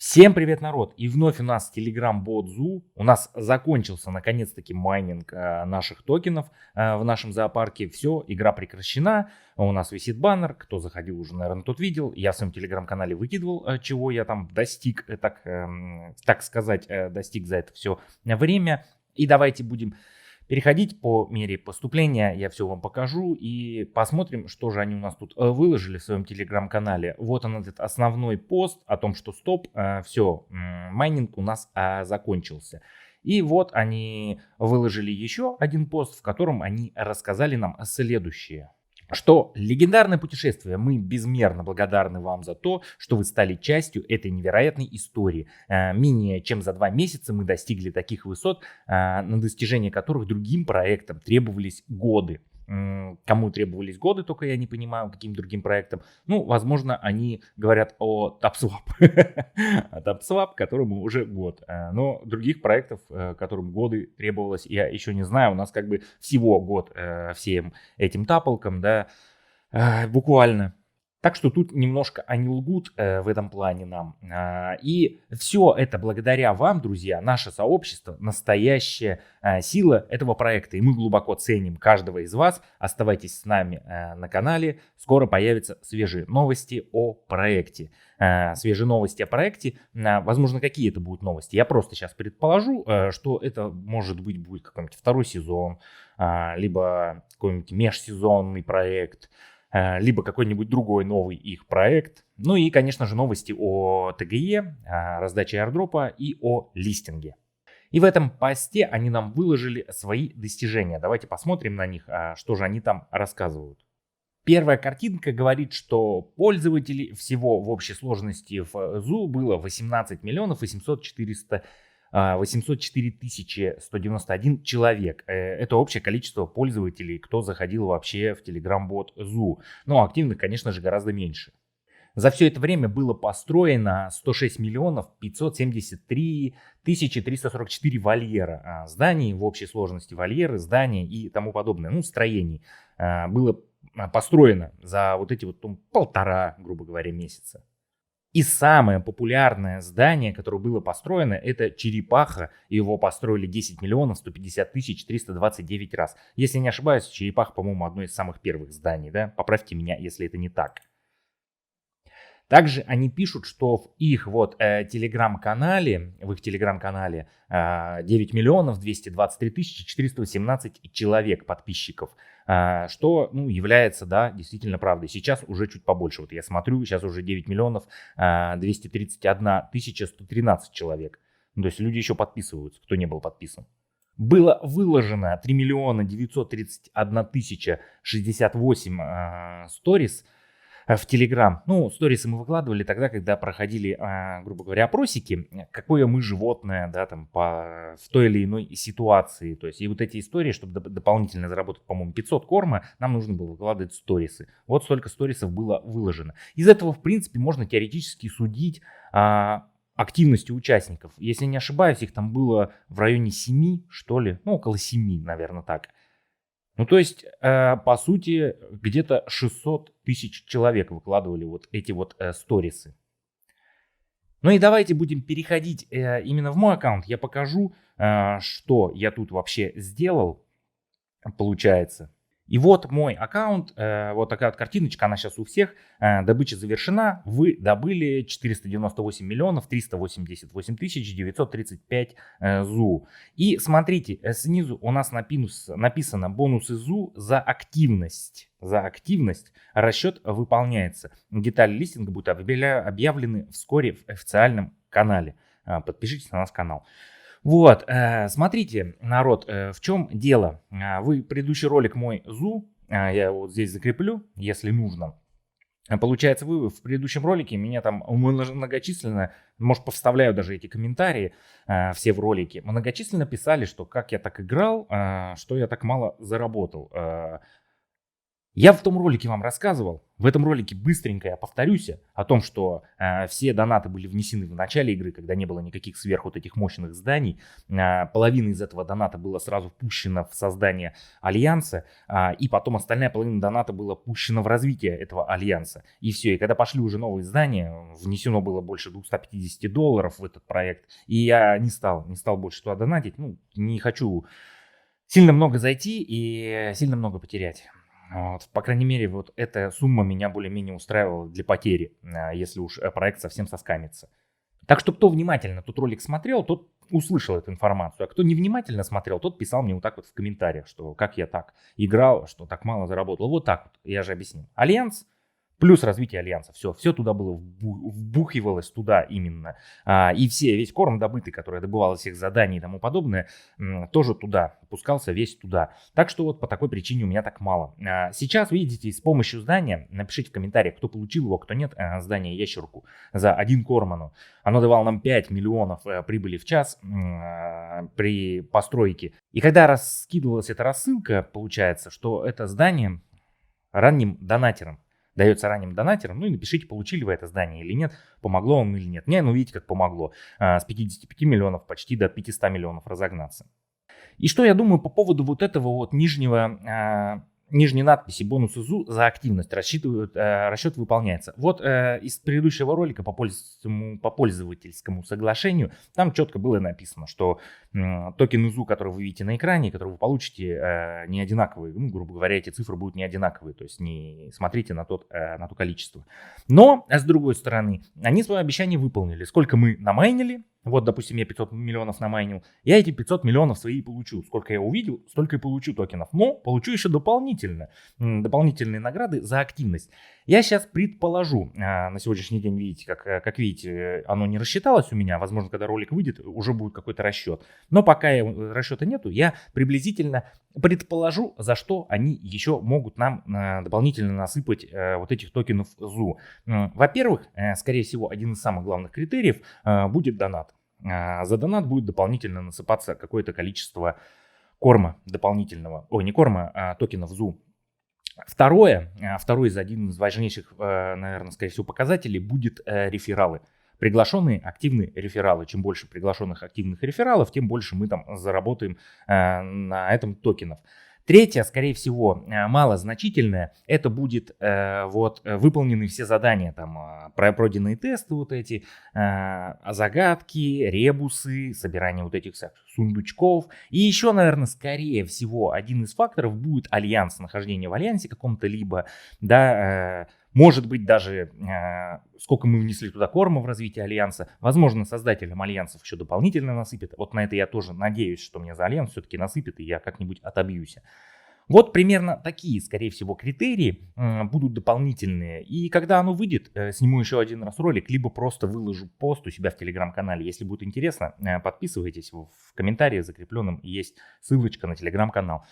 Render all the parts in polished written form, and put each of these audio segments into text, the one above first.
Всем привет, народ! И вновь у нас Telegram-бот Zoo. У нас закончился наконец-таки майнинг наших токенов в нашем зоопарке. Все, игра прекращена. У нас висит баннер. Кто заходил уже, наверное, тот видел. Я в своем Telegram-канале выкидывал, чего я там достиг, так сказать, достиг за это все время. И давайте будем переходить по мере поступления, я все вам покажу и посмотрим, что же они у нас тут выложили в своем телеграм-канале. Вот он, этот основной пост о том, что стоп, все, майнинг у нас закончился. И вот они выложили еще один пост, в котором они рассказали нам следующее. Что легендарное путешествие. Мы безмерно благодарны вам за то, что вы стали частью этой невероятной истории. Менее чем за 2 месяца мы достигли таких высот, на достижение которых другим проектам требовались годы. Кому требовались годы, только я не понимаю, каким другим проектам. Ну, возможно, они говорят о TapSwap. О TapSwap, которому уже год. Но других проектов, которым годы требовалось, я еще не знаю. У нас как бы всего год всем этим тапалкам, да, буквально. Так что тут немножко они лгут в этом плане нам. И все это благодаря вам, друзья, наше сообщество, настоящая сила этого проекта. И мы глубоко ценим каждого из вас. Оставайтесь с нами на канале. Скоро появятся свежие новости о проекте. Свежие новости о проекте. Возможно, какие это будут новости. Я просто сейчас предположу, что это может быть будет какой-нибудь второй сезон, либо какой-нибудь межсезонный проект, либо какой-нибудь другой новый их проект. Ну и, конечно же, новости о ТГЕ, раздаче аирдропа и о листинге. И в этом посте они нам выложили свои достижения. Давайте посмотрим на них, что же они там рассказывают. Первая картинка говорит, что пользователей всего в общей сложности в Zoo было 18 миллионов 804 тысячи 191 человек. Это общее количество пользователей, кто заходил вообще в Telegram-бот Zoo. Но активных, конечно же, гораздо меньше. За все это время было построено 106 миллионов 573 тысячи 344 вольера зданий, в общей сложности вольеры, здания и тому подобное. Ну, строений было построено за вот эти вот полтора, грубо говоря, месяца. И самое популярное здание, которое было построено, это Черепаха. Его построили 10 миллионов 150 тысяч 329 раз. Если не ошибаюсь, Черепаха, по-моему, одно из самых первых зданий. Да? Поправьте меня, если это не так. Также они пишут, что в их телеграм-канале, 9 миллионов 223 тысячи 418 человек подписчиков, что является, да, действительно правдой. Сейчас уже чуть побольше. Вот я смотрю, сейчас уже 9 миллионов 231 тысяча 113 человек. То есть люди еще подписываются, кто не был подписан. Было выложено 3 миллиона 931 тысяча 68 сторис в Telegram. Ну, сторисы мы выкладывали тогда, когда проходили, грубо говоря, опросики, какое мы животное, да, там, в той или иной ситуации. То есть, и вот эти истории, чтобы дополнительно заработать, по-моему, 500 корма, нам нужно было выкладывать сторисы. Вот столько сторисов было выложено. Из этого, в принципе, можно теоретически судить активностью участников. Если не ошибаюсь, их там было в районе 7, что ли, ну, около 7, наверное, так. Ну, то есть, по сути, где-то 600 тысяч человек выкладывали вот эти вот сторисы. Ну и давайте будем переходить именно в мой аккаунт. Я покажу, что я тут вообще сделал, получается. И вот мой аккаунт, вот такая вот картиночка, она сейчас у всех. Добыча завершена. Вы добыли 498 миллионов 388 тысяч 935 ЗУ. И смотрите, снизу у нас написано бонусы ЗУ за активность. За активность расчет выполняется. Детали листинга будут объявлены вскоре в официальном канале. Подпишитесь на наш канал. Вот, смотрите, народ, в чем дело. Вы предыдущий ролик мой ЗУ, я вот здесь закреплю, если нужно. Получается, вы в предыдущем ролике меня там многочисленно, может, повставляю даже эти комментарии, все в ролике, многочисленно писали, что как я так играл, что я так мало заработал. Я в том ролике вам рассказывал, в этом ролике быстренько я повторюсь о том, что все донаты были внесены в начале игры, когда не было никаких сверх вот этих мощных зданий. Половина из этого доната была сразу пущена в создание альянса, и потом остальная половина доната была пущена в развитие этого альянса. И все, и когда пошли уже новые здания, внесено было больше $250 в этот проект, и я не стал больше туда донатить, не хочу сильно много зайти и сильно много потерять. Вот, по крайней мере, вот эта сумма меня более-менее устраивала для потери, если уж проект совсем соскамится. Так что кто внимательно тот ролик смотрел, тот услышал эту информацию. А кто невнимательно смотрел, тот писал мне вот так вот в комментариях, что как я так играл, что так мало заработал. Вот так вот, я же объяснил. Альянс плюс развитие альянса. Все туда было вбухивалось туда именно. И весь корм добытый, который добывал из всех заданий и тому подобное, тоже туда пускался, весь туда. Так что вот по такой причине у меня так мало. Сейчас, видите, с помощью здания, напишите в комментариях, кто получил его, кто нет, здание ящерку за 1 корману. Оно давало нам 5 миллионов прибыли в час при постройке. И когда раскидывалась эта рассылка, получается, что это здание ранним донатерам дается ранним донатерам, и напишите, получили вы это здание или нет, помогло вам или нет. Мне, видите, как помогло. С 55 миллионов почти до 500 миллионов разогнаться. И что я думаю по поводу вот этого вот нижней надписи бонусы ЗУ за активность расчет выполняется. Вот из предыдущего ролика по пользовательскому соглашению там четко было написано, что токены ЗУ, которые вы видите на экране, которые вы получите, не одинаковые. Грубо говоря, эти цифры будут не одинаковые, то есть не смотрите на то количество. Но, с другой стороны, они свое обещание выполнили. Сколько мы намайнили, вот, допустим, я 500 миллионов намайнил, я эти 500 миллионов свои получу. Сколько я увидел, столько и получу токенов. Но получу еще дополнительные награды за активность. Я сейчас предположу, на сегодняшний день, видите, как видите, оно не рассчиталось у меня. Возможно, когда ролик выйдет, уже будет какой-то расчет. Но пока расчета нету, я приблизительно предположу, за что они еще могут нам дополнительно насыпать вот этих токенов ЗУ. Во-первых, скорее всего, один из самых главных критериев будет донат. За донат будет дополнительно насыпаться какое-то количество корма дополнительного. Ой, не корма, а токенов ЗУ. Второй один из важнейших, наверное, скорее всего, показателей будет рефералы. Приглашенные активные рефералы. Чем больше приглашенных активных рефералов, тем больше мы там заработаем на этом токенов. Третье, скорее всего, малозначительное, это будет выполнены все задания, там пройденные тесты вот эти, загадки, ребусы, собирание вот этих сундучков. И еще, наверное, скорее всего, один из факторов будет альянс, нахождение в альянсе каком-то либо, да, может быть, даже сколько мы внесли туда корма в развитие альянса. Возможно, создателям альянсов еще дополнительно насыпят. Вот на это я тоже надеюсь, что мне за альянс все-таки насыпят, и я как-нибудь отобьюсь. Вот примерно такие, скорее всего, критерии будут дополнительные. И когда оно выйдет, сниму еще один раз ролик, либо просто выложу пост у себя в телеграм-канале. Если будет интересно, подписывайтесь. В комментарии закрепленном есть ссылочка на телеграм-канал.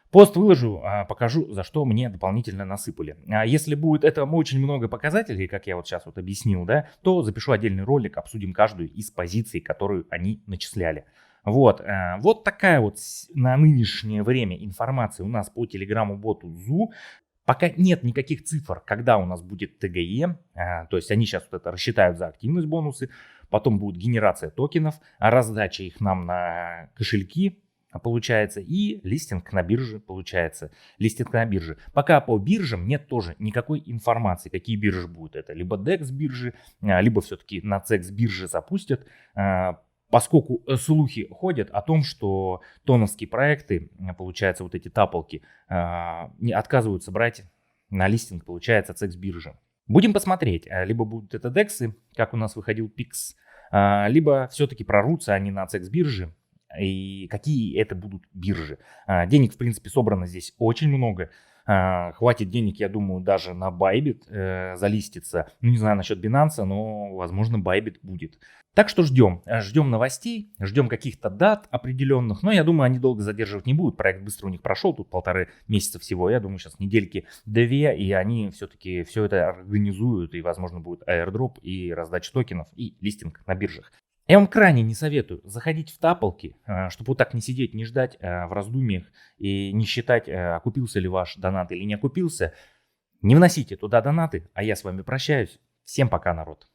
Пост выложу, покажу, за что мне дополнительно насыпали. Если будет это очень много показателей, как я вот сейчас вот объяснил, да, то запишу отдельный ролик, обсудим каждую из позиций, которую они начисляли. Вот такая вот на нынешнее время информация у нас по телеграмму-боту ЗУ. Пока нет никаких цифр, когда у нас будет ТГЕ, то есть они сейчас вот это рассчитают за активность бонусы, потом будет генерация токенов, раздача их нам на кошельки, получается, и листинг на бирже получается. Листинг на бирже. Пока по биржам нет тоже никакой информации, какие биржи будут. Это либо DEX биржи, либо все-таки на CEX биржи запустят. Поскольку слухи ходят о том, что тоновские проекты, получается, вот эти таполки, отказываются брать на листинг, получается, CEX биржи. Будем посмотреть. Либо будут это DEX, как у нас выходил PIX, либо все-таки прорвутся они на CEX биржи. И какие это будут биржи. Денег, в принципе, собрано здесь очень много. Хватит денег, я думаю, даже на Bybit залиститься. Не знаю насчет Binance, но, возможно, Bybit будет. Так что ждем новостей, ждем каких-то дат определенных. Но я думаю, они долго задерживать не будут. Проект быстро у них прошел, тут 1,5 месяца всего. Я думаю, сейчас недельки 2, и они все-таки все это организуют. И, возможно, будет airdrop и раздача токенов, и листинг на биржах. Я вам крайне не советую заходить в тапалки, чтобы вот так не сидеть, не ждать в раздумьях и не считать, окупился ли ваш донат или не окупился. Не вносите туда донаты, а я с вами прощаюсь. Всем пока, народ.